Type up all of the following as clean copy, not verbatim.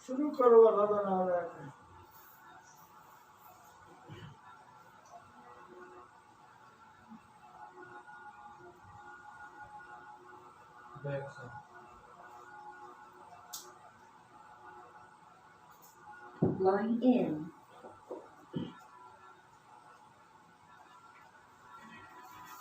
शुरू करो अल्लाह का नाम लेके। Line in.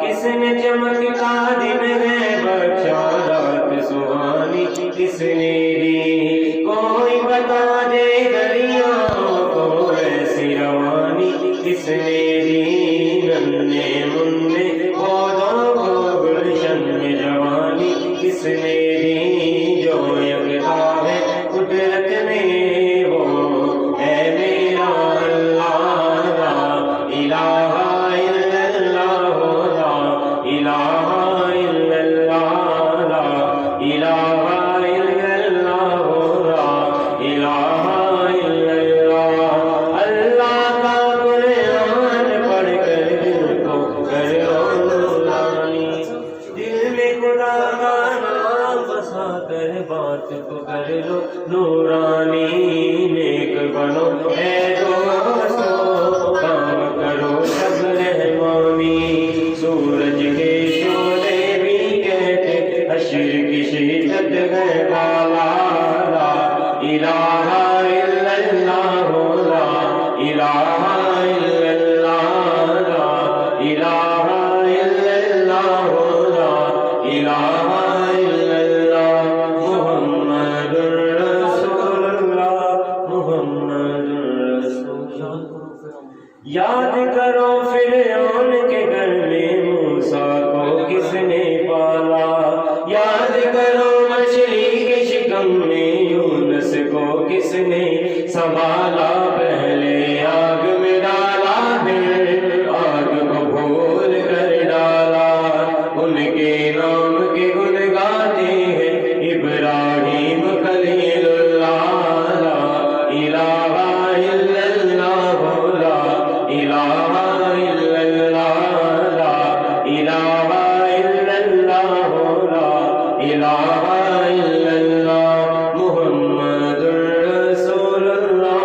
किसने चमकता दिन है बख्शा रात सुहानी किसने दी कोई बता दे गलियों को ऐसी रवानी किसने दी नन्हे मुन्ने पौधों को गुलशन में जवानी किसने दी जो यकता है कुदरत में वो है मेरा अल्लाह ला इलाहा इल्लल्लाह ला इलाहा इल्लल्लाह ला इलाहा इल्लल्लाह ला इलाहा इल्लल्लाह अल्लाह का कुरान पढ़कर दिल को कर लो नूरानी दिल में खुदा का नाम बसा कर बात को कर लो नूरानी नेक बनो ऐ दोस्तों काम करो सब रहमानी सूरज के शोले भी कहते हश्र की शिद्दत है काला ला इलाहा इल्लल्लाह ला इलाहा इल्लल्लाह ला इलाहा इल्लल्लाह ला इलाहा इल्लल्लाह मुहम्मदुर रसूलुल्लाह मुहम्मदुर रसूलुल्लाह याद करो फिरौन के घर में मूसा को किसने पाला याद करो मछली के शिकम में यूनुस को किसने संभाला पहले आग में डाला फिर आग को भूल कर डाला उनके नाम के गुण गाते हैं इब्राहिम खलीलुल्लाह ला इलाहा इल्लल्लाह ला इलाहा इल्लल्लाह ला इलाहा इल्लल्लाह ला इलाहा इल्लल्लाह मुहम्मदुर रसूलुल्लाह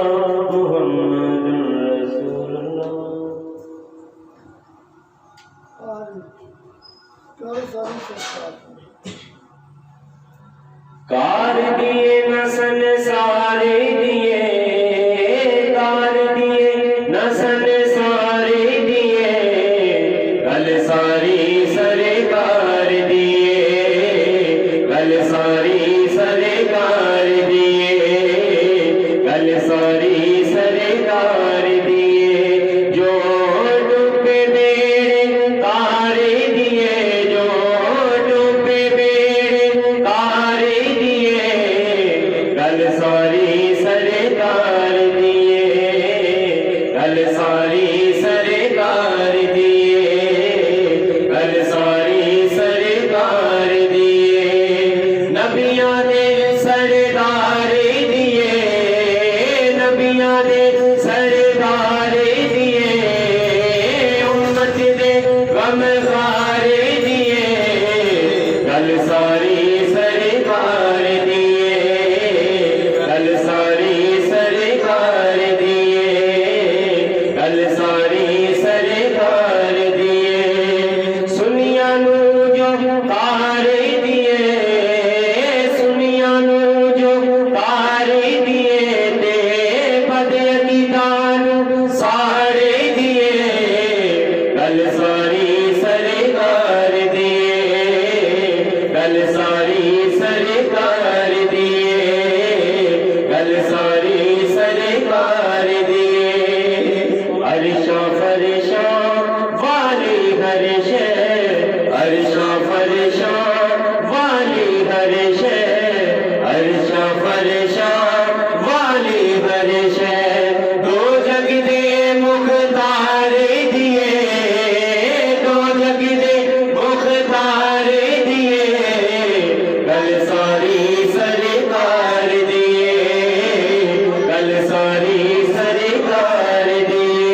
मुहम्मदुर रसूलुल्लाह और करो सारी संस्कार कार दिए नसन सारे दिए कार दिए नसन सारे दिए कल सारी सरकार दिए कल सारी सरकार दिए कल सारी सरकार दिए जो डूबे बेड़े तारे दिए जो डूबे बेड़े तारे दिए कल सारी सरकार दिए कल सारी सरकार दिए कल सारी सरकार दिए नबियां ने सरदार दिए नबियां ने सरदार दिए उम्मत ने गमखार दिए कल सारी सरकार दिए कल सारी सरकार गल सारी सरकार दिए अर्शों फर्शों वाली हर शय अर्शों फर्शों वाली हर शय अर्शों फर्शों वाली हर शय दो जग दे मुख्तार दिए दो जग दे मुख्तार दिए गल सारी सरकार दिए गल सारी सरकार दिए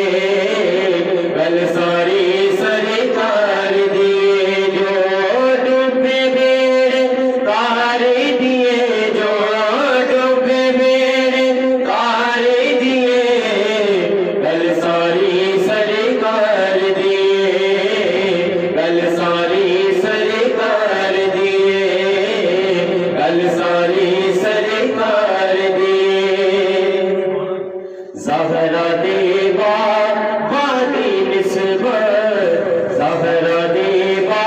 गल सारी सरकार दिए जो डूबे बेड़े तार दिए जो डूबे बेड़े तार दिए गल सारी सरकार दिए गल सारी सरकार दिए गल सारी सरकार दिए ज़हरा देवा वादी निस्बत ज़हरा देवा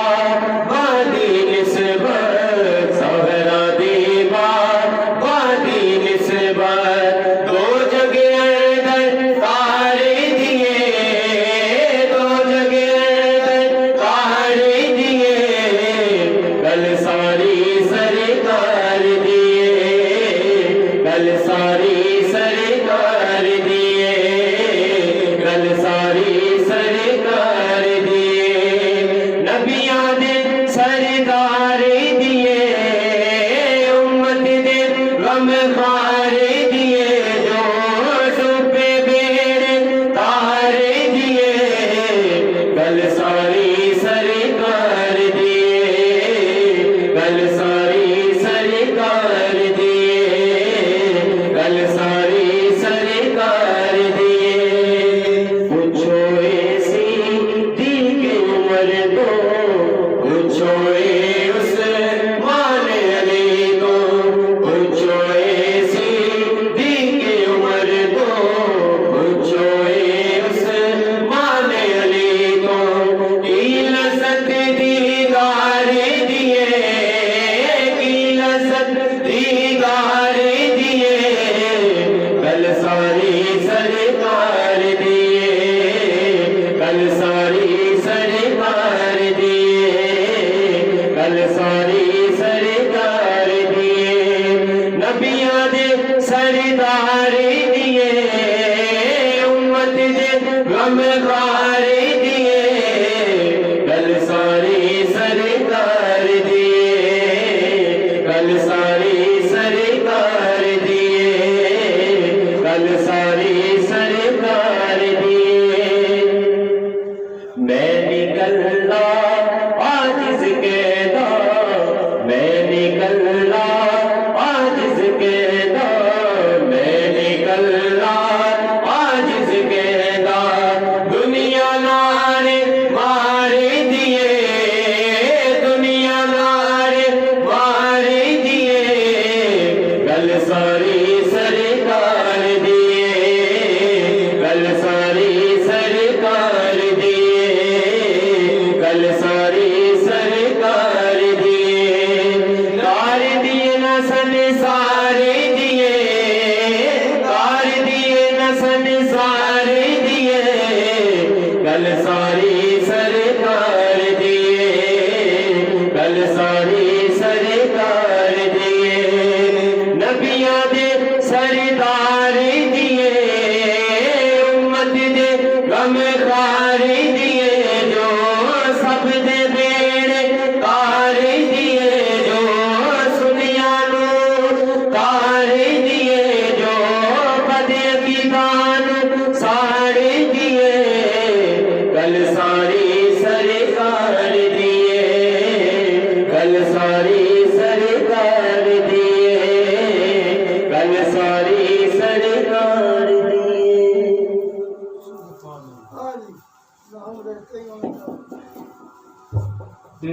वादी निस्बत ज़हरा देवा वादी निस्बत दो जगह अंदर तारे दिए दो जगह अंदर तारे दिए गल सारी सरकार दिए गल सारी सरकार दिए गल सारी सरकार दिए नबियां दे सरदार दिए उम्मत दे गमखार दिए जो डूबे बेड़े तार दिए गल सारी सरकार दिए गल सारी सरकार दिए गल सारी सरकार दिए पूछो ऐसी दी की उम्र दो पूछो उस मान अली को पूछो ऐसी दी की उम्र दो पूछो उस मान अली को की लज़्ज़त दीदार दिए की लज़्ज़त दीदार दिए गल सारी सरकार दिए गल सारी सरकार दिए गल सारी सरकार दिए नबियां दे सरदार दिए उम्मत दे गमखार दिए गल सारी सरकार दिए गल सारी सरकार दिए गल सारी सरकार दिए मैं निकलना आजिज़ कहना मैं निकलना आजिज़ कहना मैं निकलना आजिज़ कहना दुनिया नारे मारे दिए दुनिया नारे मारे दिए गल सारी सरकार दिए गल सारी सरकार दिए गल सारी सरकार दिए कार दिए न संसारे दिए कार दिए न संसारे दिए गल सारी सरकार दिए गल सारी सरकार दिए नबियां दे सरदार दिए उम्मत दे गमखार दिए जो सब दे बेड़े तार दिए जो सुनिया नू तार दिए जो बदे की दान साड़ दिए गल सारी सरकार दिए गल सारी सरकार दिए गल सारी सरकार दिए आज नाम रहते ही उनका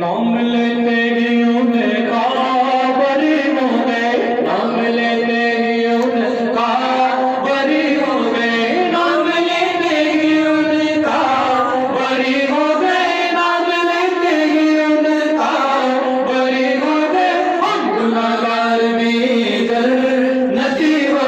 नाम लेते ही उनका बरी हो गए नाम लेते ही उनका बरी हो गए नाम लेते ही उनका बरी हो गए नाम लेते ही उनका बरी हो गए हम गुनाहगार भी जन्नती हो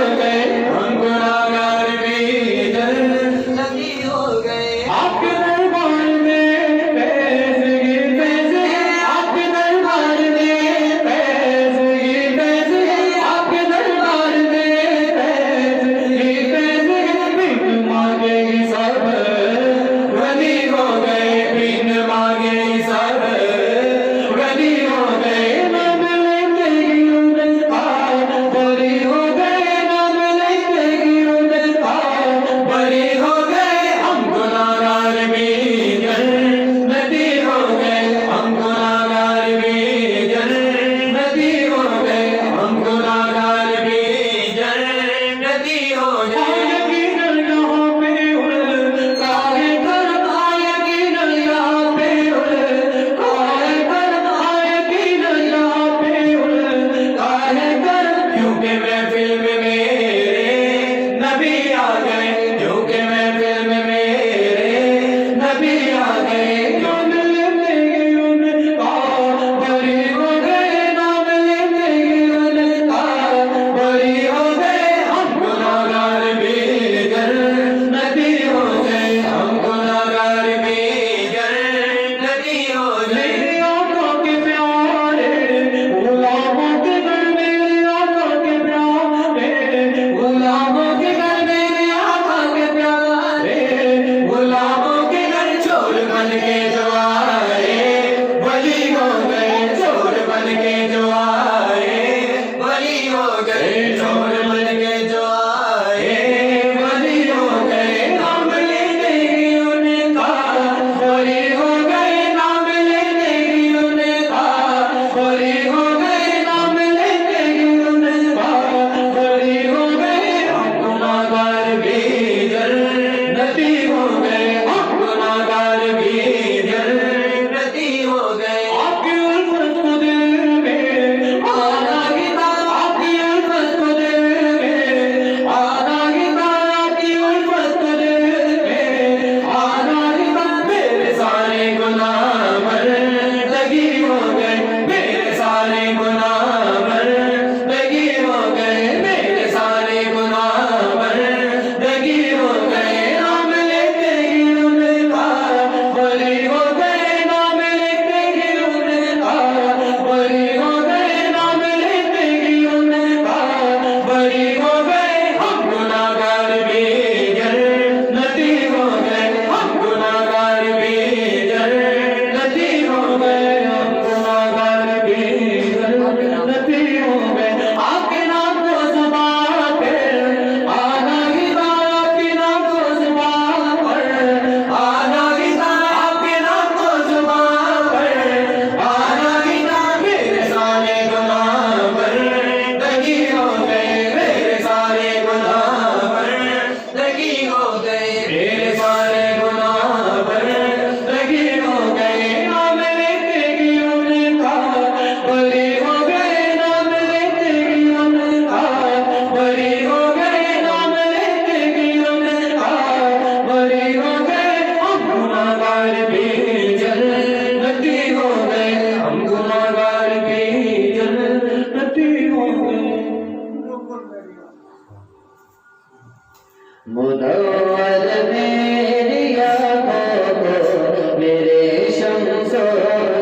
मुनव्वर मेरी आँखों को मेरे शम्सो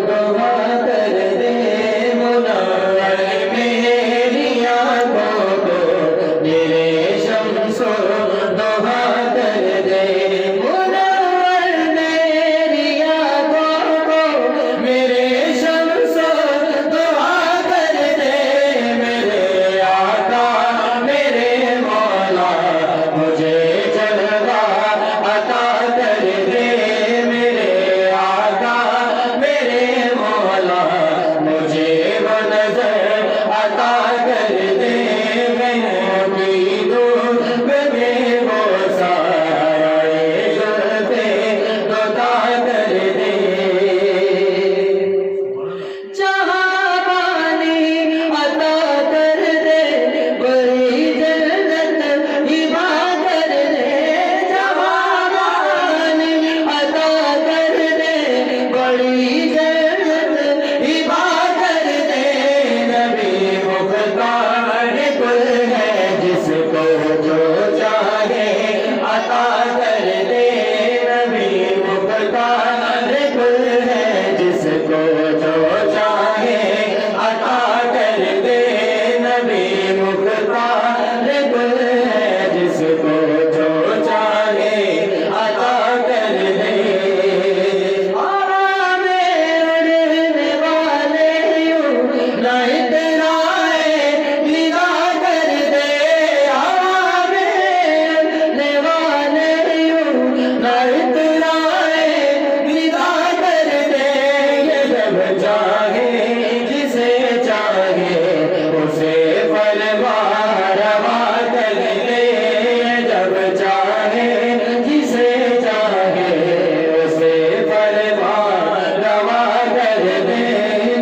दुआ कर दे। मुनव्वर मेरी आँखों को मेरे शम्सो दुआ कर दे। मुनव्वर मेरी आँखों को मेरे शम्सो दुआ कर दे। मेरे आका मेरे मौला मुझे जलवा अता कर दे। मेरे आका मेरे मौला मुझे वो नजर अता कर दे। मैं दूर में वो सारे जुल्फे अता कर दे। जहाँ पानी अता कर दे बड़ी जन्नत हिबा कर दे। जहाँ पानी अता कर दे बड़ी जन्नत हिबा कर दे। नबी मुख्तार कुल है जिसको जो चाहे अता कर दे। नबी मुख्तार कुल है जिसको जो चाहे अता कर दे। नबी मुख्तार कुल है जिसको जो चाहे अता कर दे। हवा में उड़ने वाले यूं न इतराए निगाह कर दे। हवा में उड़ने वाले यूं न इतराए निगाह कर दे। ये जब चाहे जिसे चाहे उसे फरमा रवा कर दे। जब चाहे जिसे चाहे उसे फरमा रवा कर दे।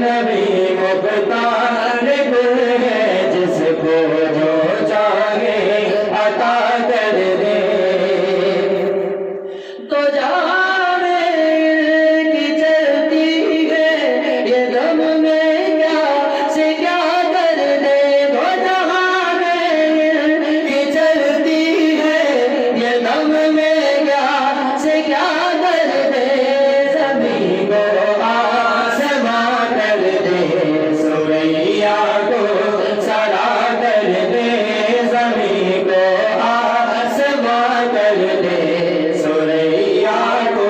नबी मुख्तार कुल है जिसको जो चाहे अता कर दे। तो जहाँ में की चलती है ये दम में क्या से क्या कर दे। तो जहाँ में की चलती है ये दम में क्या से क्या कर दे। सभी को आसमां कर दे सुरैया को सरा कर दे। सभी को आसमां कर दे सुरैया को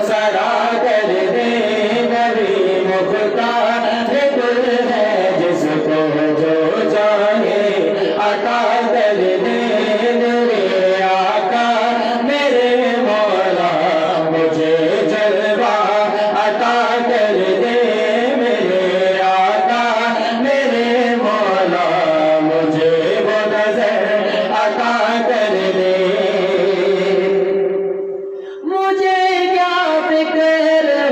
सरा कर दे। नबी मुख्तार कुल है जिसको जो चाहे अता कर दे। मेरे आका मेरे मौला मुझे जलवा अता कर दे। मेरे आका मेरे मौला मुझे वो नजर अता कर दे। मुझे क्या फिक्र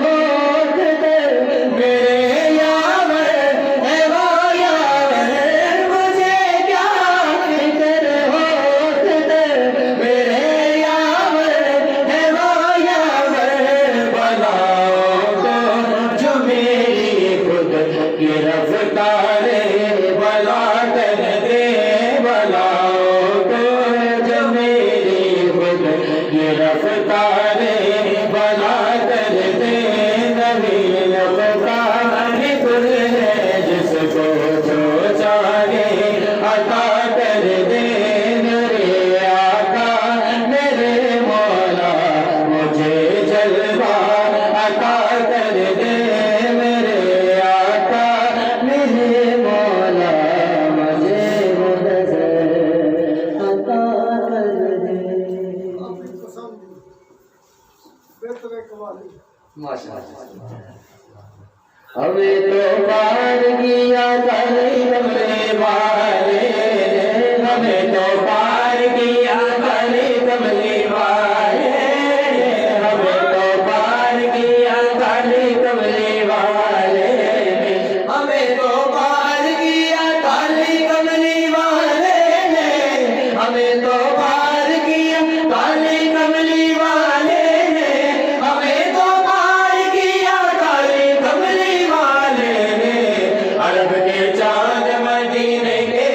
हो खुदर मेरे यावर है वो यावर। मुझे क्या फिक्र हो खुदर मेरे यावर है वो यावर। बनाओ तो जो मेरी खुद की रफ्तारे बला कर दे। बनाओ तो जो मेरी खुद की रफ्तारे बला कर दे। नबी मुख्तार कुल है जिसको जो चाहे अता कर दे। मेरे आका मेरे मौला मुझे जलवा अता कर दे। मेरे आका मेरे मौला मुझे वो नजर अता कर दे। अपनी पसंद बेहतर कवाली माशाअल्लाह। हमें तो पार किया कमले वाले। हमें तो पार किया कमले वाले। हमें तो पार किया कमले वाले। हमें तो पार किया कमले वाले। हमें तो पार किया कमले वाले। हमें तो पार किया कमले वाले। अरब के चांद मदीने के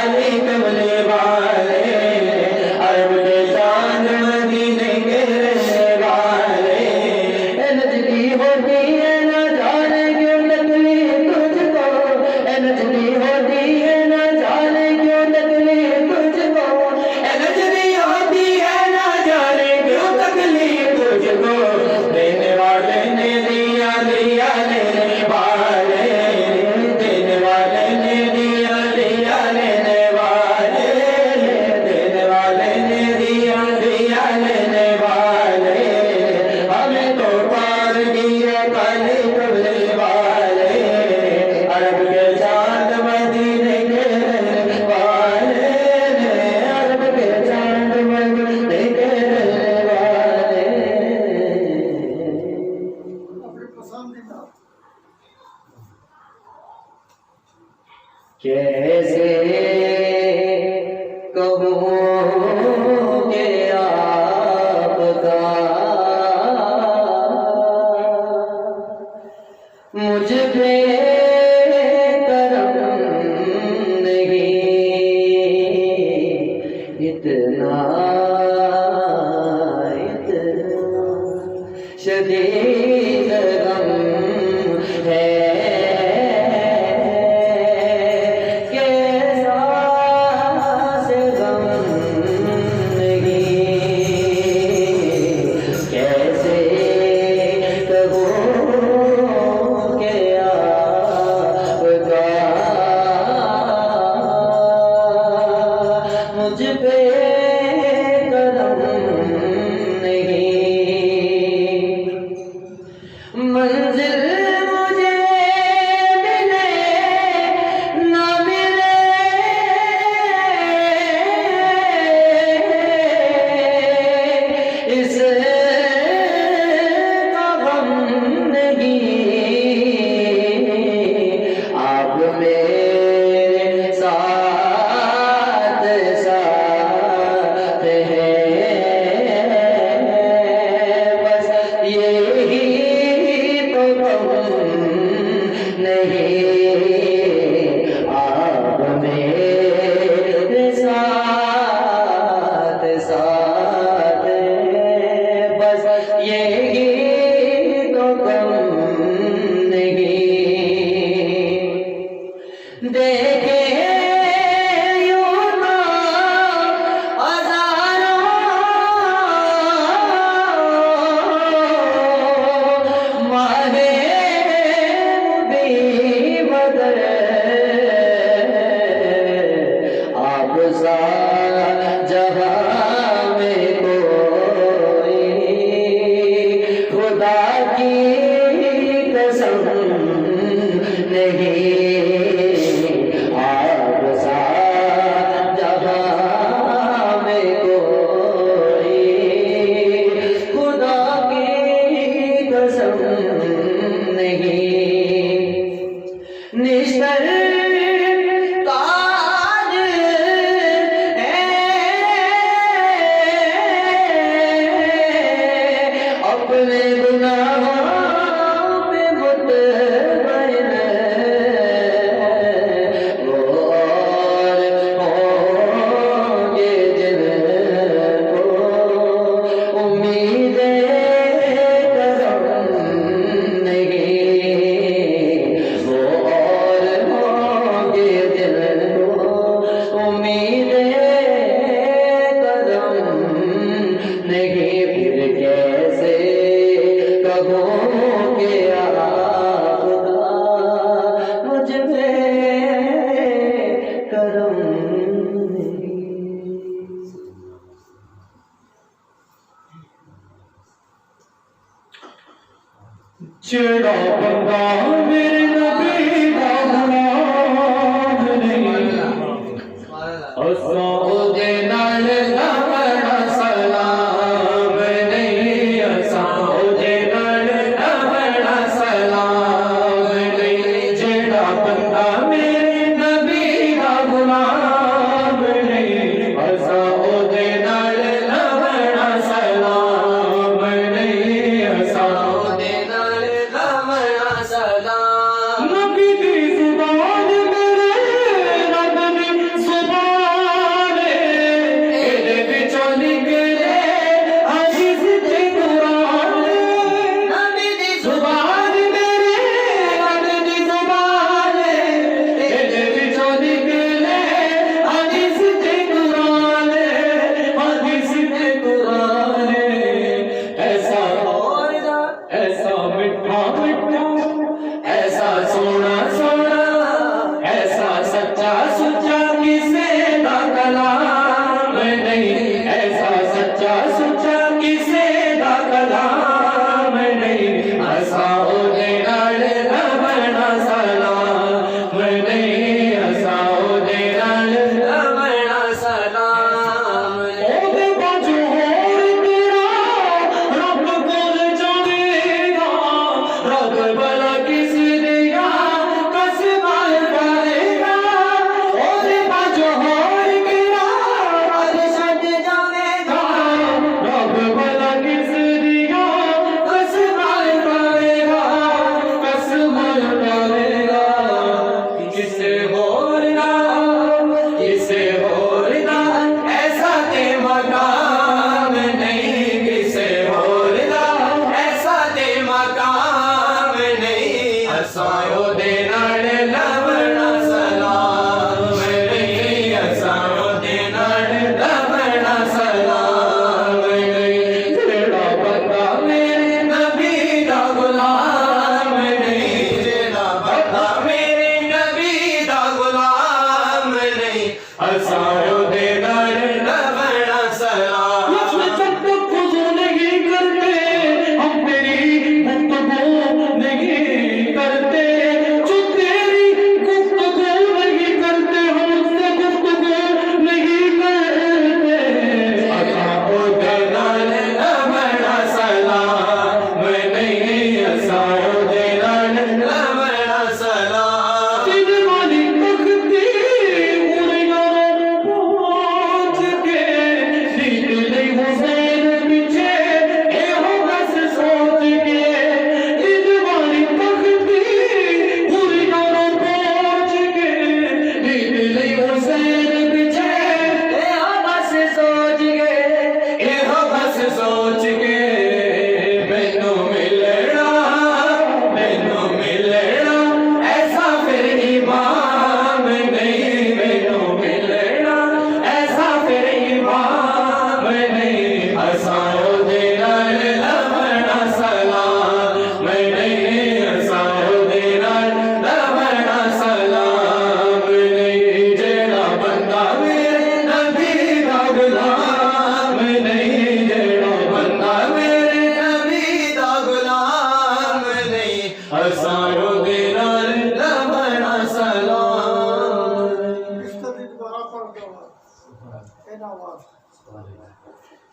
काले कमले वाले, अरब के चांद मदीने के रहने वाले। नजदी होती है ना जाने क्यों तकलीफ तुझको, नजदी होती है ना जाने क्यों तकलीफ तुझको, नजदी होती है ना जाने क्यों तकलीफ तुझको। देने वाले ने दिया दिया लेने वाले, देने वाले ने दिया दिया लेने वाले, देने वाले ने दिया दिया लेने वाले। हमें तो पार किया काले कमले वाले, अरब के चांद मदीने के रहने वाले, अरब के चांद मदीने के रहने वाले। अपनी पसंदीदा कैसे कहूँ कि आपका मुझ पे करम नहीं, इतना इतना शदीद गम है कि सांस गम नहीं। कैसे कहूँ कि आपका मुझ पे करम नहीं। मंजिल मुझे मिले ना मिले, इसका गम नहीं। आप मेरे साथ साथ हैं, बस यही तो गम नहीं। आप मेरे साथ साथ हैं, बस यही तो गम नहीं। देखे यूं तो हज़ारों माहे मुबीन बदर, आप सा जहाँ में कोई खुदा की कसम नहीं। आप सा जहाँ में कोई खुदा की कसम नहीं। निश्चल ताज है अपने गुनाहों पे मुतमइन, वो और होंगे जिनको उम्मीदें करम नहीं। वो और होंगे जिनको उम्मीदें करम नहीं। फिर कैसे कहूँ कि आपका मुझ पे करम नहीं। जेड़ा बंदा मेरे नबी दा गुलाम नहीं, असां ओदे नाल लवणा सलाम नहीं, असां ओदे नाल लवणा सलाम नहीं। जेड़ा बंदा मेरे नबी दा गुलाम नहीं, असां ओदे नाल लवणा सलाम नहीं, असां ओदे नाल लवणा सलाम। नबी दी ज़ुबान मेरे रब ने ज़ुबान असायो दे नाल लवणा सलाम जब तक गुज़ो नहीं करते हम तेरी गुफ्तगू नहीं करते जो तेरी गुफ्तगू नहीं करते हम उससे गुफ्तगू नहीं करते असायो दे नाल लवणा सलाम नहीं असायो दे नाल लवणा सलाम जिन वाली तख्ती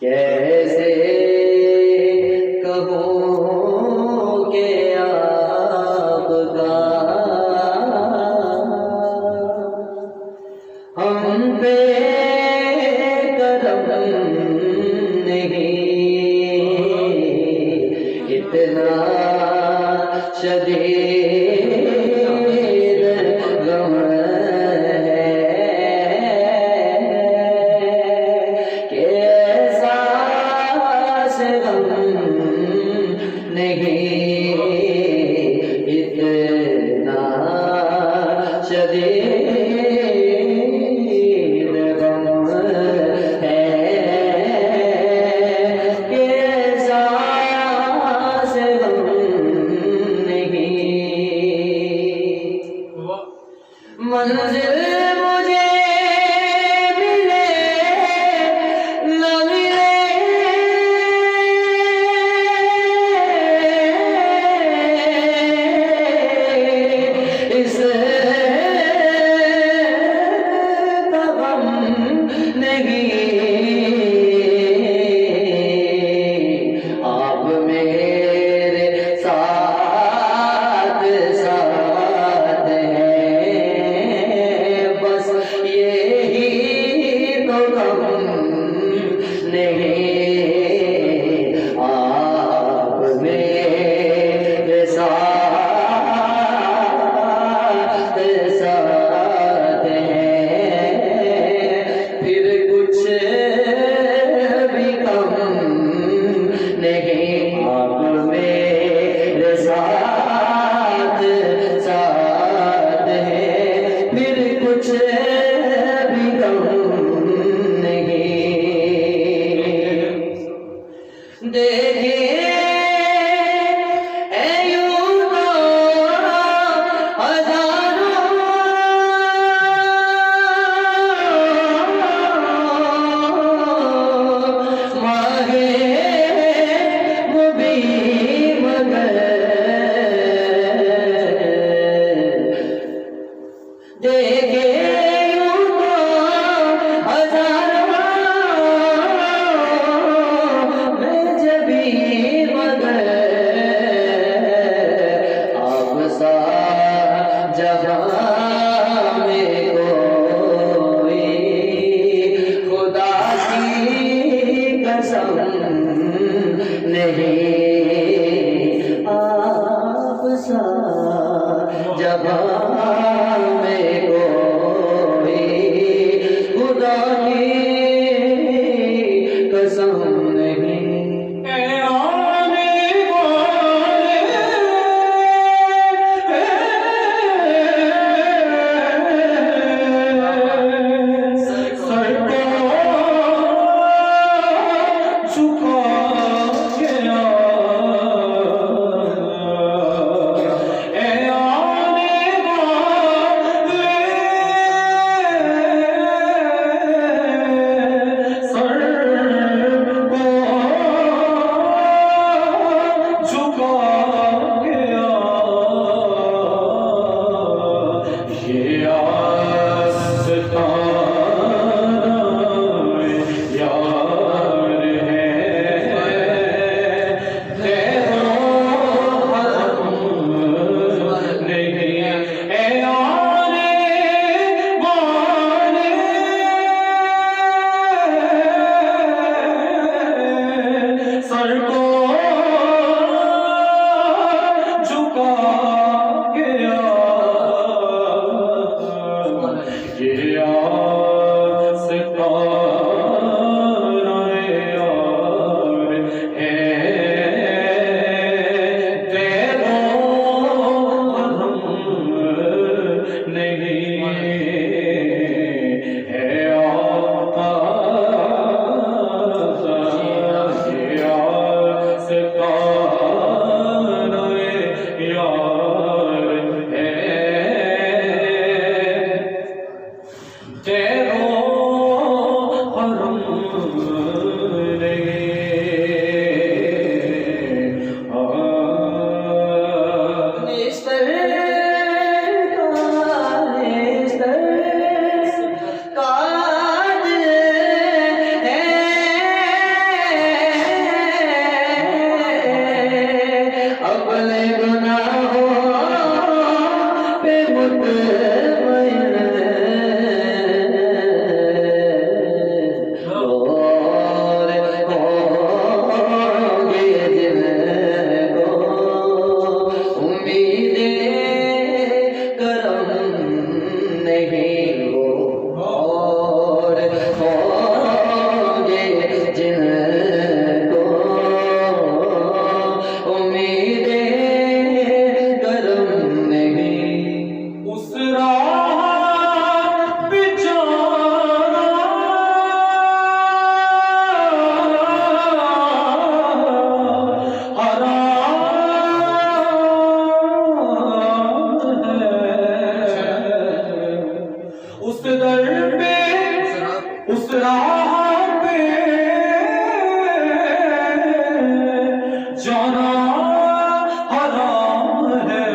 कैसे कहूँ कि आपका हम पे करम नहीं इतना शदीद गम है कि एहसास गम नहीं इतना शदीद गम है कि एहसास गम नहीं मंजिल मुझे मिले न मिले इसका गम नहीं आप मेरे साथ साथ हैं बस यही तो गम नहीं आप मेरे साथ साथ हैं फिर कुछ भी कम नहीं आप मेरे साथ साथ हैं फिर कुछ भी कम नहीं देखिए नहीं आप सा जबां में कोई खुदा की कसम नहीं राह पे जाना हराम है,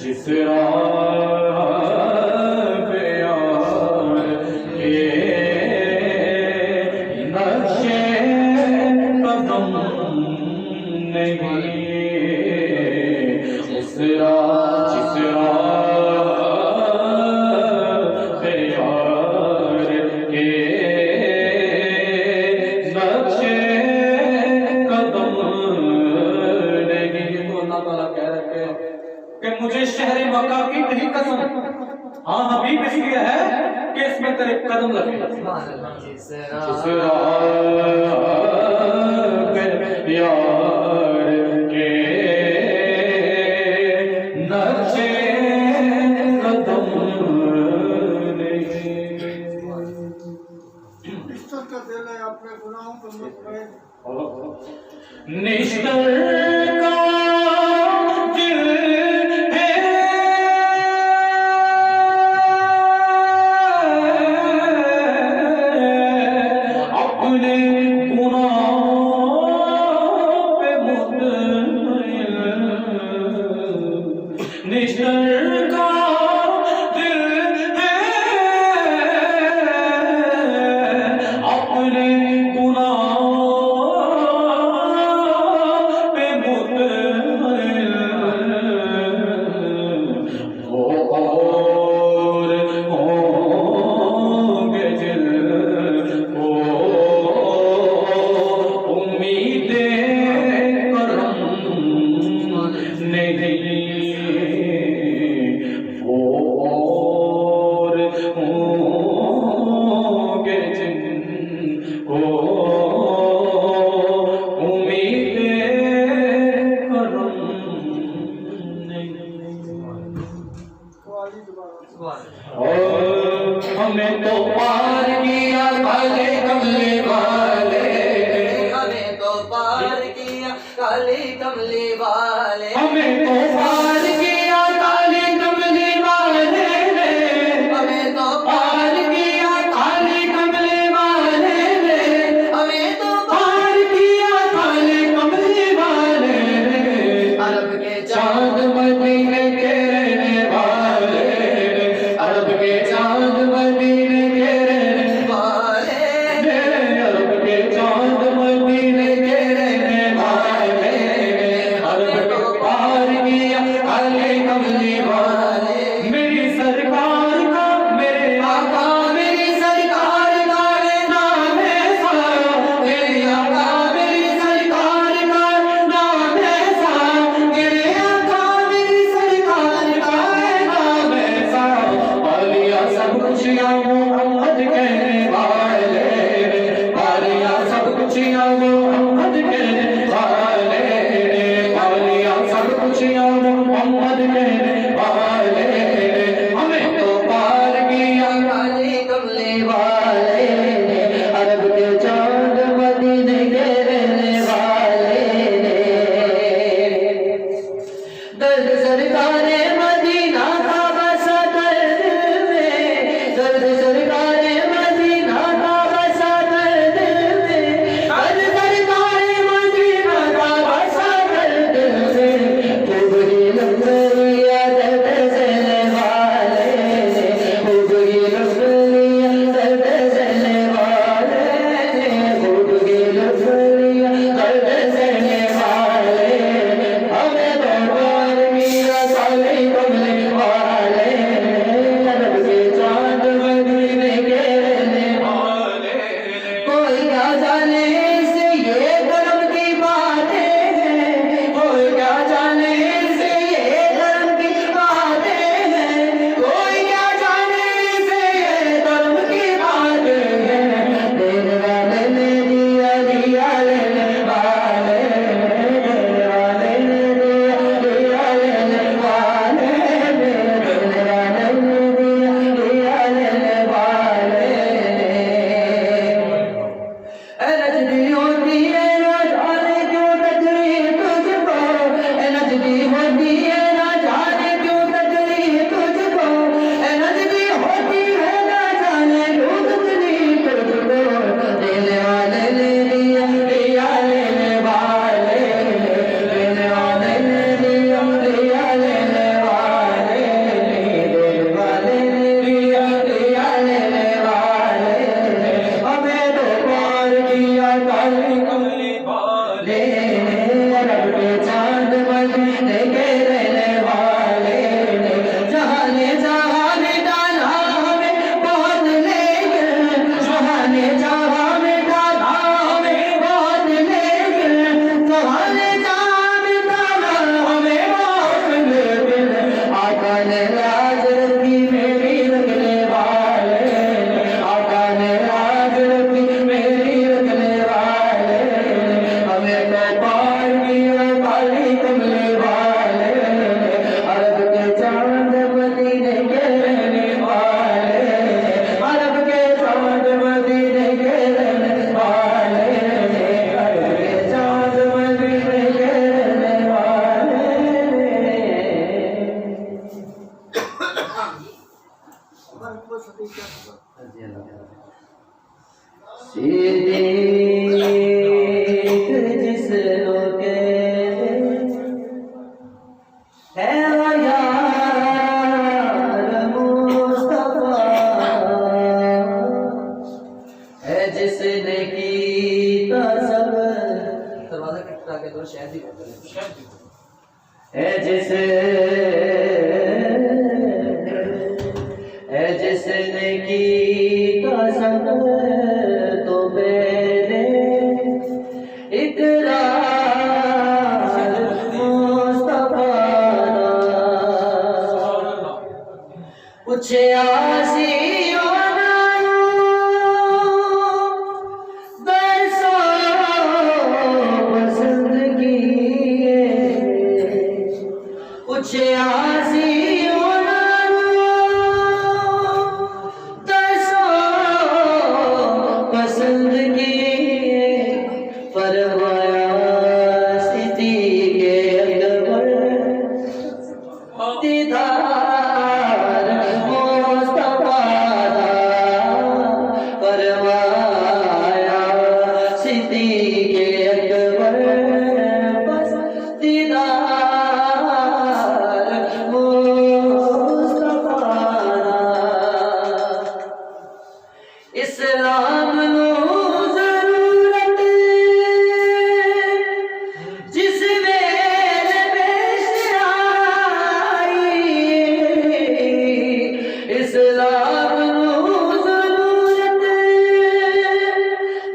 जिस राह पे यार के नक्शे कदम नहीं, उस राह जिस राह पे यार के नक्शे कदम नहीं। तो अल्लाह ताला कह रहे हैं कि मुझे शहर मक्का की नहीं कसम, हाँ हबीब इसलिए है कि इसमें तेरे कदम लगे। जिस राह पे यार के नक्शे कदम नहीं। निश्चल का दिल है, अपने गुनाहों को मत पड़े। निश्चल का दिल है, अपने गुनाहों पे मुतमिल। निश्चल का दिल है, अपने गुनाहों पे मुतमिल। वो और होंगे जिनको उम्मीदें करम नहीं, वो और होंगे जिनको उम्मीदें करम नहीं। वाली दोबारा और हमें तो पार किया काले कमले वाले, हमें तो पार किया काले कमले वाले, हमें तो पार किया काले कमले वाले ने, हमें तो पार किया काले कमले वाले ने, हमें तो पार किया काले कमले वाले ने। अरब के चांद मदीने के रहने वाले, अरब के चांद मदीने के रहने वाले, अरब के चांद मदीने के रहने वाले, अरब के पार किया काले कमली वाले। मेरी सरकार का मेरे आका, मेरी सरकार का नाम है सारा, मेरे आका मेरी सरकार का नाम है सारा, मेरे आका मेरी सरकार का नाम है सारा। वालिया सब कुछ या मोहम्मद कहने वाले, वालिया सब कुछ या मोहम्मद कहने वाले, वालिया सब कुछ या मोहम्मद कहने वाले। हमें तो पार किया काले कमले वाले, अरब के चांद मदीने के रहने वाले। दर्द सरकारे मदीना का बसा दर्द में, दर्द सरकार सिद्दीक जिसको कहते है वो यार मुस्तफा है जिसने कीता सब दरवाजा कटता के दो शायद ही है जिसने कीता सब तो मैंने इकरार मुस्तफा पूछे आसियों पसंद किए पूछे आसियों पसंद किए फरमाया सिद्दीक़ अकबर दीदार मुस्तफा फरमाया सिद्दीक़ अकबर दीदार मुस्तफा इस्लाम नो जरूरत जिस वेले पेश आई इस्लाम नो जरूरत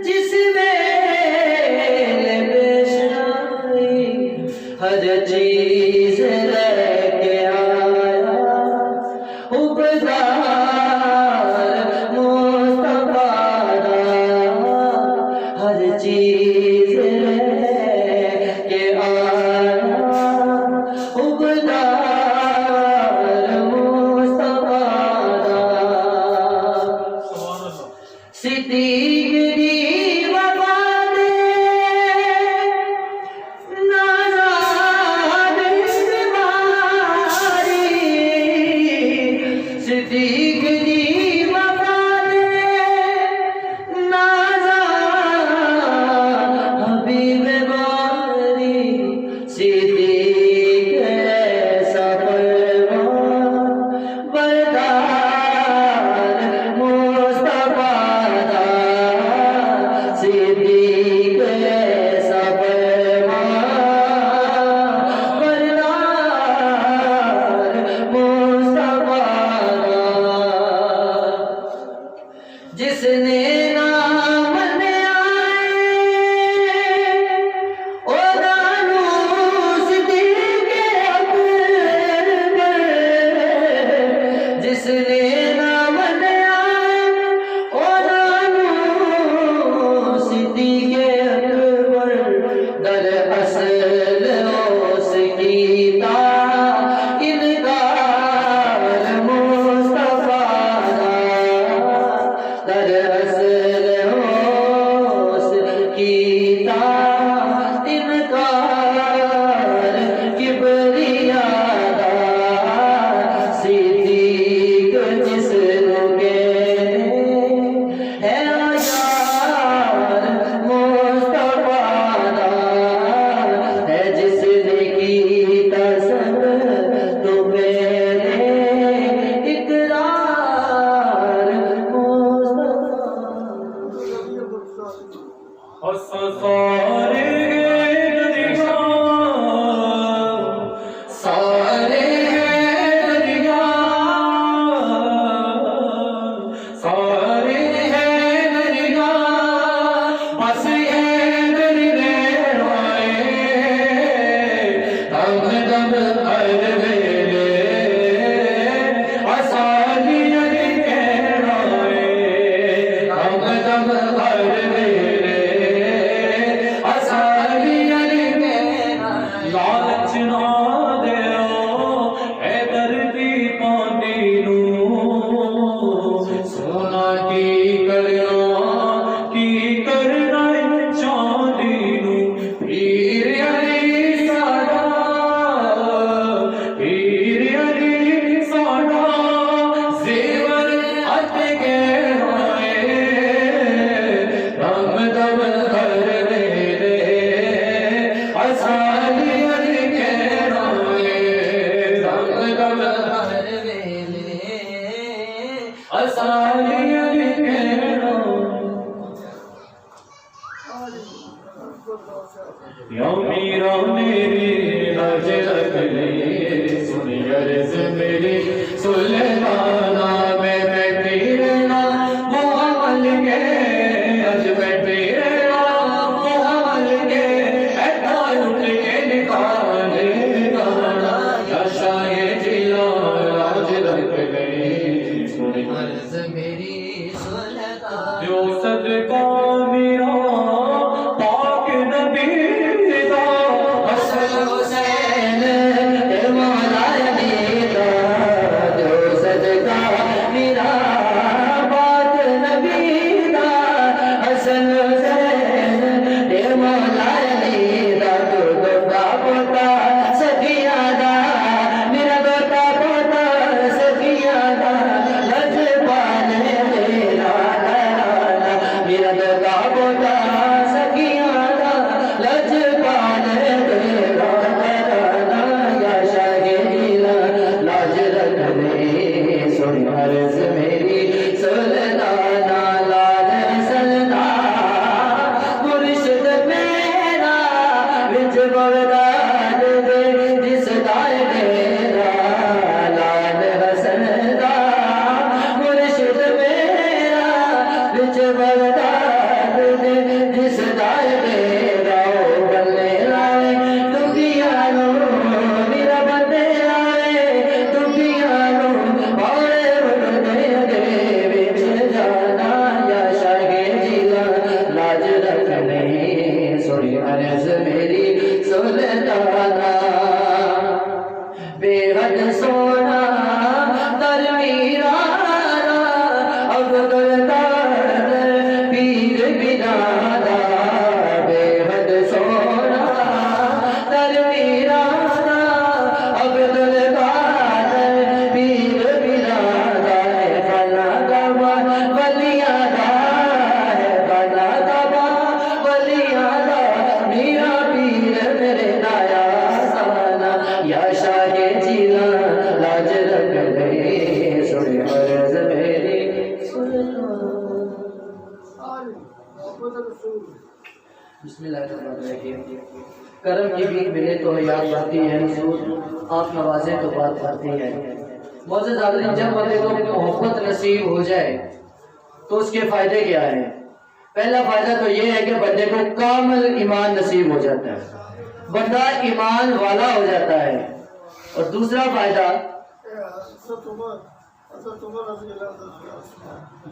जिस वेले पेश आई हर चीज लेके आया उपदार मुस्तफा हर चीज लेके आया उपदार मुस्तफा सिद्दीक़ दी वफा दे नाज़ाद बीमारी सिद्दीक़ दी वफा दे नाज़ाद हबीब बारी सिद्दीक़ ऐसा परवान बरदार मुस्तफा सिद्दीक़ ऐसा परवान बरदार मुस्तफा जिसने नाम ले आए ओ दानू सिद्दीक़ अकबर जिसने नाम ले आए ओ दानू सिद्दीक़ अकबर दरअसल उसकी ता इनकार मुस्तफा दरअसल उसकी ता इनकार किबरिया दा सिद्दीक़ जिसको कहते है यार मुस्तफा है जिसने कीता सब तो मैंने इकरार मुस्तफा सारे दरिया सारे दरिया सारे हैं दरिया बस ये दरिया आए दम दम हर वेले असाली अली कहराए दम दम हर वेले असाली अली लालच ना देओ ए दर्दी पानी नू सोना की करना चांदी नू पीर अली साडा जेवर अत अली अली कहना या मीरा मेरी लाज रख ले सुनी अर्ज मेरी सुल्ताना में बैठी रहना वो अमल के आज बैठी रहना वो अमल के ऐसा उठ के निकाले गाना या शाहे जिला लाज रख ले सुनी अर्ज मेरी सुल्ताना जो सदका मेरा पाक नबी दा हसन हुसैन ते मौला अली दा जो सदका मेरा पाक नबी दा हसन हुसैन ते मौला अली दा तो दोता पोता सखिया दा मेरा दोता पोता सखिया दा लजपाल मेरा मेरा दोता पोता सखिया दा लजपाल मेरा या शाहे जिला लाज रख ले सुन अर्ज मेरी सुल्ताना लाल सलना मुर्शिद मेरा विच बगदाद दे जिस दाए मेरा लाल हसन दा मुर्शिद मेरा विच बगदाद दे जिस दाए मेरा ओ बल्ले लाए दुखिया नो मेरा बंदे लाए दुखिया नो औरे बंदे दे विच जाना या शाहे जिला लाज रख ले सुनी अर्ज मेरी सुल्ताना बेहद सोना तरमीरा अब्दुल कादर पीर बिनादा बेहद सोना तरमीरा अब्दुल कादर पीर बिनादा है खाना गवा वलियादा है खाना गवा वलियादा मेरा पीर मेरे दाया साना या शाहे जिला लाज रख ले सुन अर्ज मेरी सुल्ताना बिस्मिल्लाहिर्रहमानिर्रहीम करम की भीख मिले तो याद बढ़ती है नजूर आप नवाजे तो बात बढ़ती है मौजूद आदमी जब बंदे को मोहब्बत नसीब हो जाए तो उसके फायदे क्या हैं। पहला फायदा तो ये है कि बंदे को कामिल ईमान नसीब हो जाता है, बंदा ईमान वाला हो जाता है। और दूसरा फायदा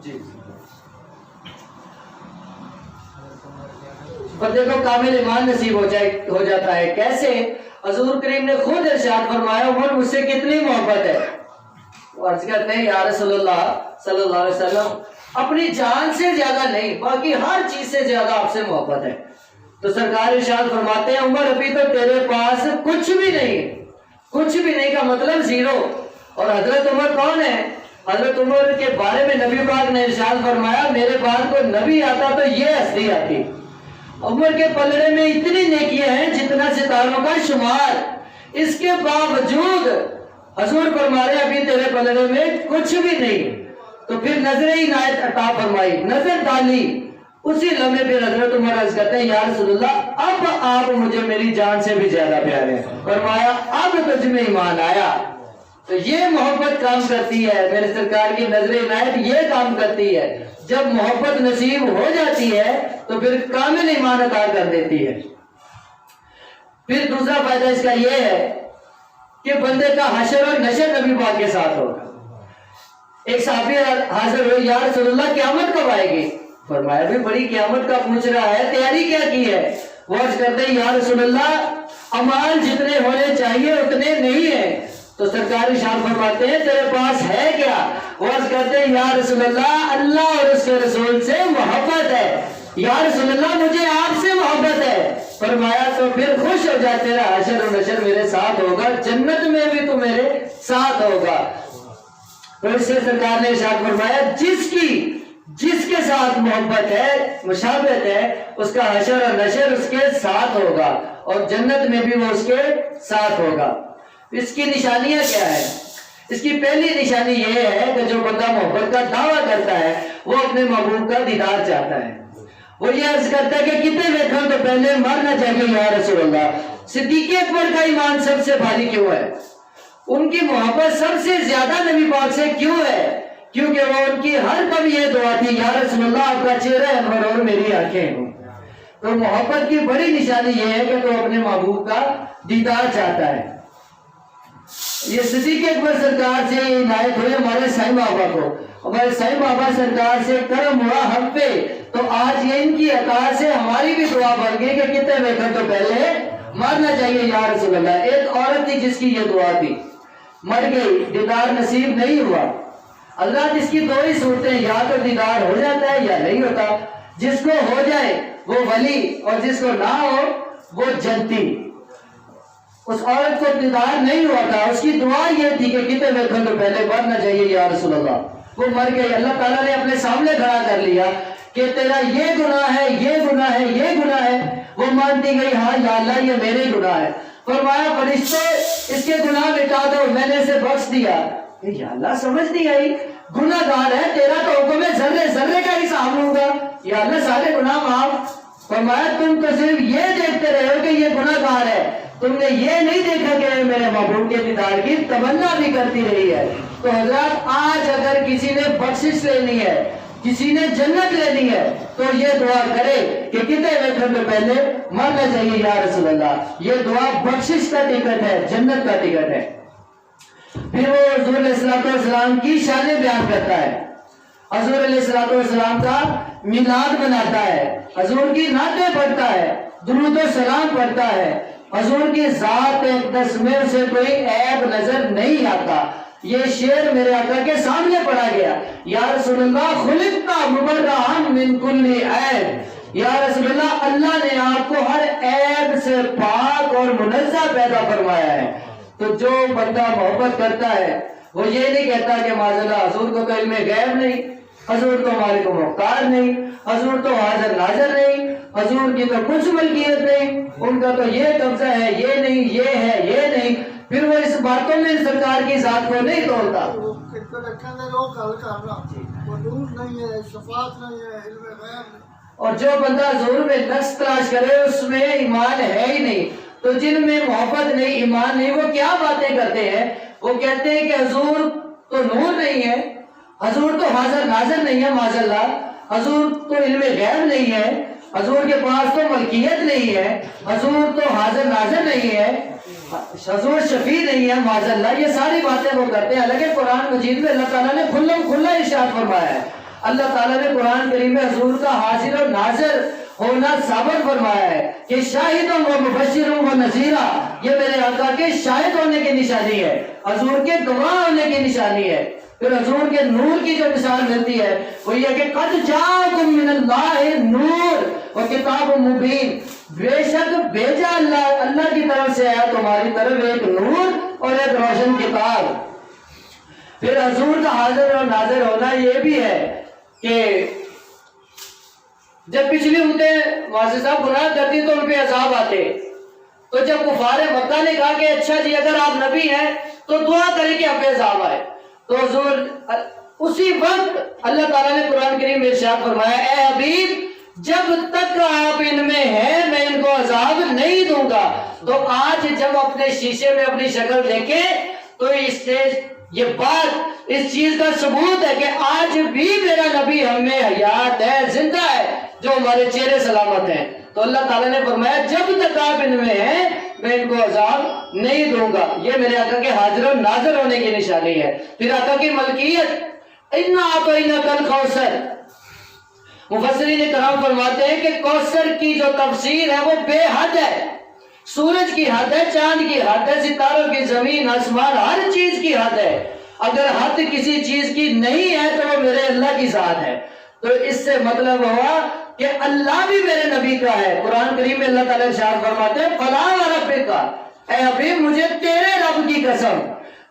जी बंदे को कामिल ईमान नसीब हो जाता है। कैसे? हजूर करीम ने खुद इरशाद फरमाया उमर मुझसे कितनी मोहब्बत है। वो अर्ज करते हैं या रसूलुल्लाह सल्लल्लाहु अलैहि वसल्लम अपनी जान से ज्यादा नहीं बाकी हर चीज से ज्यादा आपसे मोहब्बत है। तो सरकार इरशाद फरमाते हैं उमर अभी तो तेरे पास कुछ भी नहीं, कुछ भी नहीं का मतलब जीरो। और हजरत उमर कौन है? हजरत उमर के बारे में नबी पाक ने इरशाद फरमाया मेरे बाद कोई नबी आता तो ये हस्ती आती। उमर के पलड़े में इतनी नेकियां हैं जितना सितारों का शुमार। इसके बावजूद हजूर फरमाए अभी तेरे पलड़े में कुछ भी नहीं। तो फिर नजर इनायत अता फरमाई, नजर डाली। उसी लम्हे फिर हजरत उमर अर्ज करते हैं या रसूलल्लाह अब आप मुझे मेरी जान से भी ज्यादा प्यारे हैं। फरमाया अब तुझ में ईमान आया। तो ये मोहब्बत काम करती है, मेरे सरकार की नजर इनायत ये काम करती है। जब मोहब्बत नसीब हो जाती है तो फिर कामिल ईमान अता कर देती है। फिर दूसरा फायदा इसका यह है कि बंदे का हशर और नशर नबी पाक के साथ होगा। एक साहबी हाजिर हुए या रसूलल्लाह क़यामत कब आएगी? फरमाया भी बड़ी क़यामत का पूछ रहा है, तैयारी क्या की है? वो अर्ज करते हैं या रसूलल्लाह अमाल जितने होने चाहिए उतने नहीं है। तो सरकार इरशाद फरमाते हैं तेरे पास है क्या? वो अर्ज करते हैं या रसूलल्लाह अल्लाह और उसके रसूल से मोहब्बत है। या रसूलल्लाह मुझे आपसे मोहब्बत है। फरमाया तो फिर खुश हो जा, तेरा हशर और नशर मेरे साथ होगा, जन्नत में भी तू मेरे साथ होगा। तो इससे सरकार ने इरशाद फरमाया जिसके साथ मोहब्बत है, मुशाबहत है, उसका हशर और नशर उसके साथ होगा और जन्नत में भी वो उसके साथ होगा। इसकी निशानियां क्या है? इसकी पहली निशानी यह है कि जो बंदा मोहब्बत का दावा करता है वो अपने महबूब का दीदार चाहता है। वो ये अर्ज करता है कि कितने देखो तो पहले मरना चाहिए या रसूल अल्लाह। सिद्दीक अकबर का ईमान सबसे भारी क्यों है? उनकी मोहब्बत सबसे ज्यादा नबी पाक से क्यों है? क्योंकि वो उनकी हर पल ये दुआ थी, या रसूल अल्लाह आपका चेहरा अनवर और मेरी आंखें हों। तो मोहब्बत की बड़ी निशानी ये है कि तो अपने महबूब का दीदार चाहता है। ये सिद्दीक अकबर सरकार से इनायत हुई हमारे साईं बाबा को, हमारे साईं बाबा सरकार से करम हुआ हम पे, तो आज ये इनकी अता से हमारी भी दुआ बन गई कि कितने वेखन तो पहले मरना चाहिए या रसूल अल्लाह। एक औरत थी जिसकी ये दुआ थी, मर गई, दीदार नसीब नहीं हुआ। अल्लाह जिसकी दो ही सूरतें, या तो दीदार हो जाता है या नहीं होता। जिसको हो जाए वो वली और जिसको ना हो वो जन्नती। उस औरत को दीदार नहीं हुआ था, उसकी दुआ ये थी कि कितने वेखन तो पहले मरना चाहिए या रसूल अल्लाह। वो मर गई, अल्लाह ताला ने अपने सामने खड़ा कर लिया कि तेरा ये गुनाह है, ये गुनाह है, ये गुनाह है। वो मानती गई, हाँ या अल्लाह ये मेरे गुनाह है। फरमाया फरिश्ते इसके गुनाह मिटा दो, मैंने इसे बख्श दिया। या अल्लाह समझ नहीं आई, गुनाहगार है, तेरा तो हुक्म है जर्रे जर्रे का हिसाब लूंगा, या अल्लाह सारे गुनाह माफ। फरमाया तुम तो सिर्फ ये देखते रहे हो कि ये गुनाहगार है, तुमने ये नहीं देखा कि मेरे महबूब के दीदार की तमन्ना भी करती रही है। तो हजरत आज अगर किसी ने बख्शिश लेनी है, किसी ने जन्नत लेनी है, तो ये दुआ करे कि कितने वेखन तो पहले मरना चाहिए या रसूल अल्लाह। ये दुआ बख्शिश का टिकट है, जन्नत का टिकट है। फिर वो हुजूर अलैहिस्सलाम की शान बयान करता है, हुजूर अलैहिस्सलाम का मिलाद मनाता है, हुजूर की नाते पढ़ता है, दुरूद और सलाम पढ़ता है। हुजूर की जात अक़दस में उसे कोई ऐब नजर नहीं आता। ये शेर मेरे आका के सामने पढ़ा गया, या रसूलुल्लाह खुलिक़ता मुबर्रअन मिन कुल्ली ऐब। या रसूलुल्लाह अल्लाह ने आपको हर ऐब से पाक और मुनज़्ज़ा पैदा फरमाया है। तो जो बंदा मोहब्बत करता है वो ये नहीं कहता कि माज़अल्लाह हुजूर को तो इल्मे गैब नहीं, हुजूर तो हमारे को मुख्तार नहीं, हुजूर तो हाज़िर नाज़िर नहीं, हुजूर की तो कुछ मलकियत नहीं, उनका तो ये कब्जा है, ये नहीं, ये है, ये नहीं। फिर वो इस बातों में सरकार की जात को नहीं तोड़ता। और जो बंदा ज़रूर में नक्स तलाश करे उसमें ईमान है ही नहीं। तो जिनमें मोहब्बत नहीं, ईमान नहीं, वो क्या बातें करते हैं? वो कहते हैं कि हुजूर तो नूर नहीं है, हुजूर तो हाज़िर नाज़िर नहीं है माज़अल्लाह, हुजूर तो इल्मे गैब नहीं है, हुजूर के पास तो मलकियत नहीं है, हुजूर तो हाज़िर नाज़िर नहीं है, हुजूर शफी नहीं है माज़अल्लाह। ये सारी बातें वो करते हैं। हालांकि कुरान मजीद में अल्लाह ताला ने खुल्ला इरशाद फरमाया है। अल्लाह ताला ने कुरान करीम में हुजूर का हाज़िर और नाज़िर होना साबित फरमाया है कि शाहिदों व मुबश्शिरों व नज़ीरा, ये मेरे आका के शाहिद होने की निशानी है, हुजूर के गवाह होने की निशानी है। फिर हुजूर के नूर की जो मिसाल मिलती है वो ये कि कद जाअकुम मिनल्लाहि नूर व किताबुम मुबीन, बेशक भेजा अल्लाह की तरफ से आया तुम्हारी तरफ एक नूर और एक रोशन किताब। फिर हुजूर का हाजिर और नाजिर होना ये भी है कि जब पिछली उम्मतें वाज़े साहब गुनाह करती तो उन पे अज़ाब आते, तो जब कुफारे मक्का ने कहा कि अच्छा जी अगर आप नबी हैं तो दुआ करें कि आप पे अज़ाब आए, तो हुजूर उसी वक्त अल्लाह ताला ने कुरान करीम में इरशाद फरमाया, ए हबीब जब तक आप इनमें हैं मैं इनको अज़ाब नहीं दूंगा। तो आज जब अपने शीशे में अपनी शक्ल देखें तो इससे ये बात इस चीज का सबूत है कि आज भी मेरा नबी हमें हयात है, जिंदा है, जो हमारे चेहरे सलामत हैं। तो अल्लाह ताला ने फरमाया जब तक आप इनमें हैं मैं इनको अजाब नहीं दूंगा। ये मेरे आका के हाजिर और नाजिर होने की निशानी है। फिर आका की मलकियत, इन्ना आतैना कल कौसर, मुफस्सिरीन कराम फरमाते हैं कि कौसर की जो तफसीर है वो बेहद है, सूरज की हद है, चांद की हद है, सितारों की, जमीन आसमान, हर चीज की हद है। अगर हद किसी चीज की नहीं है तो वो मेरे अल्लाह की जात है। तो इससे मतलब हुआ कि अल्लाह भी मेरे नबी का है। कुरान करीम में अल्लाह ताला इरशाद फरमाते हैं फला व रब्बिका, ऐ हबीब मुझे तेरे रब की कसम।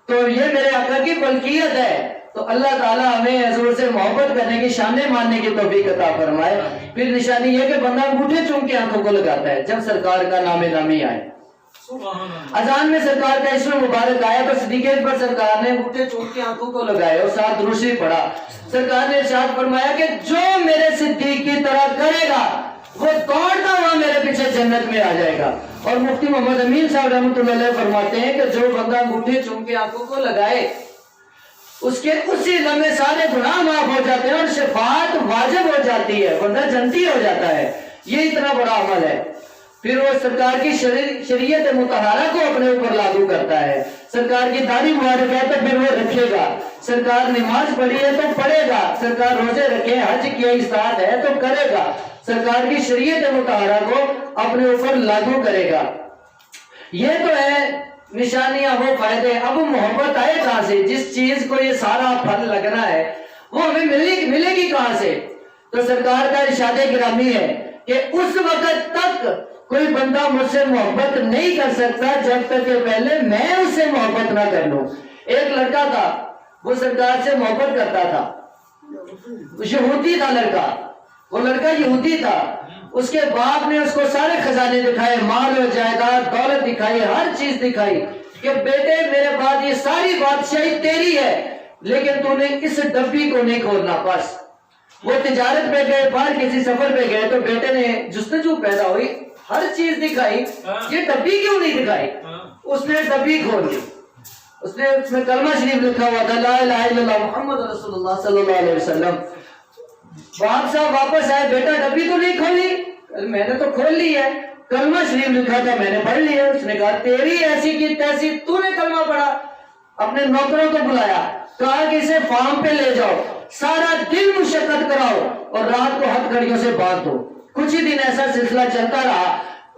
तो ये मेरे आका की बल्कियत है। तो अल्लाह ताला हमें हुजूर से मोहब्बत करने की, शाने मानने की तौफीक अता फरमाए। फिर निशानी है कि बंदा अंगूठे चूम के आंखों को लगाता है जब सरकार का नामे नामी आए। अजान में सरकार का इसमें मुबारक आया तो सिद्दीक़ अकबर सरकार ने अंगूठे चूम के आंखों को लगाए और साथ दुरूद पढ़ा। सरकार ने इरशाद फरमाया कि जो मेरे सिद्दीक की तरह करेगा वो दौड़ता हुआ मेरे पीछे जन्नत में आ जाएगा। और मुफ्ती मोहम्मद अमीन साहब रहमतुल्लाह अलैह फरमाते हैं कि जो बंदा अंगूठे चूम के आंखों को लगाए उसके उसी लम्हे सारे गुनाह माफ हो जाते हैं और शफाअत वाजिब हो जाती है, बंदा जन्नती हो जाता है। ये इतना बड़ा अमल है। फिर वो सरकार की शरीयत मुतहरा को अपने ऊपर लागू करता है। सरकार की दाढ़ी मुबारक है तो फिर वो रखेगा, सरकार नमाज पढ़ी है तो पढ़ेगा, सरकार रोजे रखे, हज किया, इस्तात है तो करेगा, सरकार की शरीयत मुतहरा को अपने ऊपर लागू करेगा। ये तो है निशानियां, वो फायदे। अब मोहब्बत आए कहां से? जिस चीज को ये सारा फल लगना है वो हमें मिलेगी कहां से? तो सरकार का इरशाद गिरामी है कि उस वक्त तक कोई बंदा मुझसे मोहब्बत नहीं कर सकता जब तक कि पहले मैं उससे मोहब्बत ना कर लूं। एक लड़का था, वो सरकार से मोहब्बत करता था, यहूदी था लड़का, वो लड़का यहूदी था। उसके बाप ने उसको सारे खजाने दिखाए, माल और जायदाद, दौलत दिखाई, हर चीज दिखाई कि बेटे मेरे बाद ये सारी बादशाही तेरी है, लेकिन तूने इस डब्बी को नहीं खोलना। बस वो तिजारत पे गए, बाहर किसी सफर पे गए तो बेटे ने जुस्तजू पैदा हुई, हर चीज दिखाई, ये डब्बी क्यों नहीं दिखाई? उसने डब्बी खोल ली, उसने उसमें कलमा शरीफ लिखा हुआ था, ला इलाहा इल्लल्लाह मुहम्मद रसूलुल्लाह सल्लल्लाहु अलैहि वसल्लम। बाप साहब वापस आए, बेटा डब्बी तो नहीं खोली? मैंने तो खोल ली है, कलमा शरीफ लिखा था मैंने पढ़ लिया। उसने कहा तेरी ऐसी की तैसी, तूने कलमा पढ़ा। अपने नौकरों को बुलाया, कहा कि इसे फार्म पे ले जाओ, सारा दिन मुशक्कत कराओ और रात को हथकड़ियों से बांध दो। कुछ ही दिन ऐसा सिलसिला चलता रहा।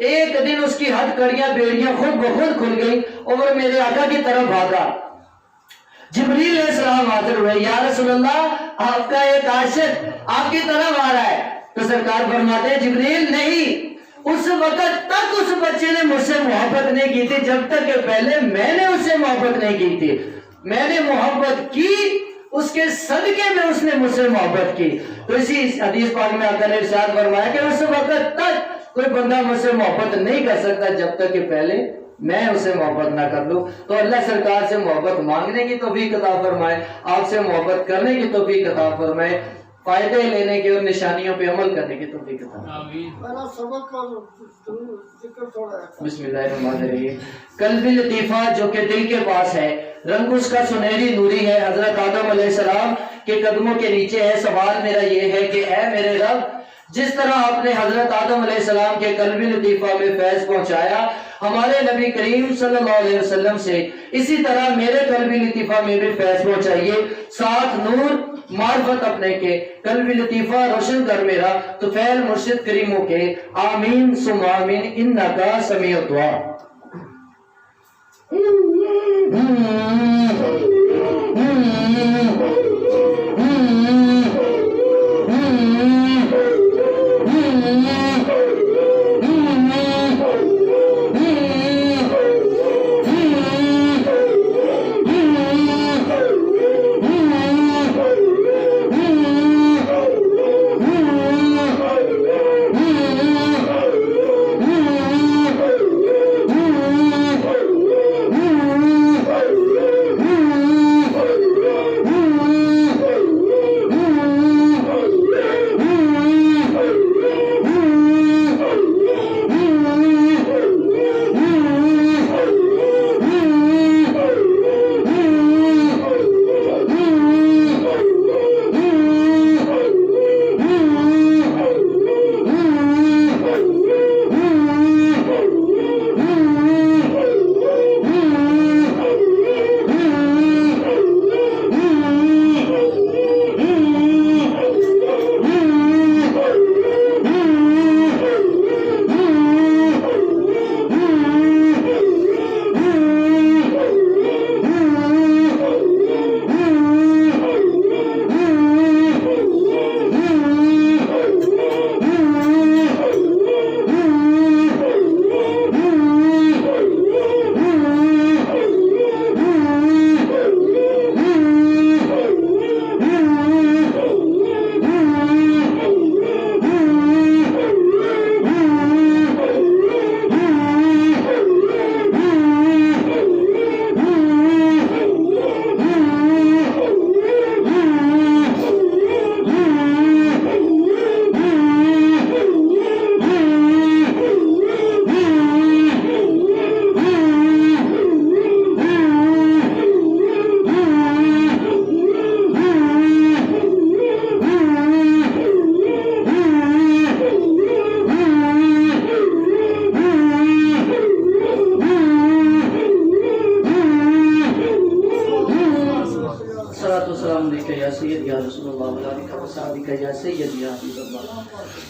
एक दिन उसकी हथकड़ियां बेड़ियां खुद ब खुद खुल गई और मेरे आका की तरफ भागा। जिब्रील अलैहिस्सलाम हाजिर हुए, या रसूलल्लाह आपका एक आशिक आपकी तरफ आ रहा है। तो सरकार फरमाते हैं जिब्रील नहीं, उस वक्त तक उस बच्चे ने मुझसे मोहब्बत नहीं की थी जब तक कि पहले मैंने उससे मोहब्बत नहीं की थी। मैंने मोहब्बत की, उसके सदके में उसने मुझसे मोहब्बत की। तो इसी हदीस पाक में आका ने इरशाद फरमाया कि उस वक्त तक कोई बंदा मुझसे मोहब्बत नहीं कर सकता जब तक कि पहले मैं उसे मोहब्बत ना कर लूं। तो अल्लाह सरकार से मोहब्बत मांगने की तौफीक अता फरमाए, आपसे मोहब्बत करने की तौफीक अता फरमाए, फायदे लेने की और निशानियों पे अमल करने की तौफीक अता फरमाए। बिस्मिल्लाहिर्रहमानिर्रहीम। कल्बी लतीफा जो कि दिल के पास है, रंग उसका सुनहरी नूरी है, हजरत आदम अलैहिस्सलाम के कदमों के नीचे है। सवाल मेरा ये है कि ऐ मेरे रब, जिस तरह आपने हजरत आदम अलैहिस्सलाम के कल्बी लतीफा में फैज पहुंचाया हमारे नबी करीम सल्लल्लाहु अलैहि वसल्लम से, इसी तरह मेरे कल्बी लतीफा में भी फैज पहुंचाइए। साथ नूर मार्फत अपने के कल्बी लतीफा रोशन कर मेरा तो फैल मुर्शिद करीमों के। आमीन सुम आमीन, इन्नका समीउ दुआ।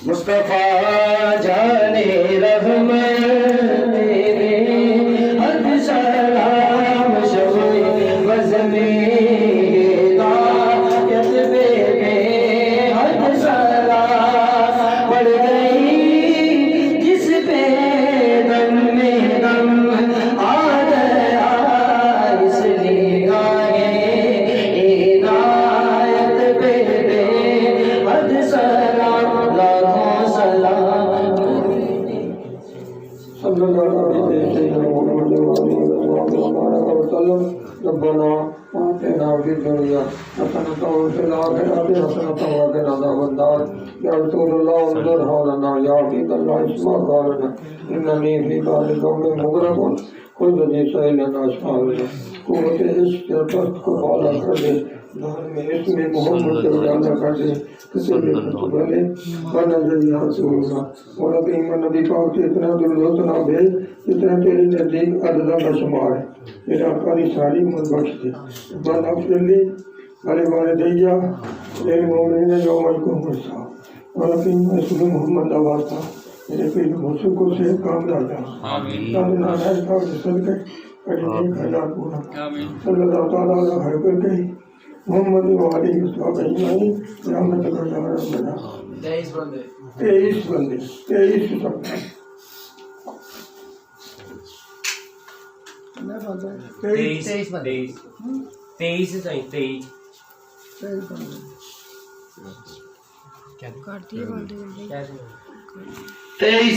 मुस्तफा जाने रहमत तेरे हद सलाम शबे वज़्ने गायत बेबे हद सलाम पड़ गई जिस पे दम में दम आ गया इसलिए गाए गायत बेबे हद सलाम लाखों सलाम रब्बना आतिना फिद दुनिया हसनतन व फिल आखिरति हसनतन व क़िना अज़ाबन्नार या रसूलल्लाह उन्ज़ुर हौलना या हबीबल्लाह इस्मा क़ालना इन्ननी फ़ी बालिक़ में मुग़रक़ुन खुद जी सैलना शाहना कुव्वत इश्क़ पर को वाला कर दे में इसमें मोहम्मद को उजाला कर दे किसी भी बने बना जल्दी रसूलल्लाह और अभी नबी पाक के इतना दुर्लभ ना भेज इतना तेरे नज़दीक अदद का शुमार है तेरा कारी सारी उम्र बख्श दे बन अफजली अरे वाले दैया तेरे मोमिन जो मन को मुर्सा और अभी रसूल मोहम्मद वास्ता मेरे पीर मुझसे को से काम डाला आमीन ना ना का सदके कड़ी खैरा पूरा आमीन सल्लल्लाहु तआला अलैहि वसल्लम मोहम्मद वाली सहाबाई रहमत का रब्बना 23 बंदे 23 सब कर दिए बंदे 23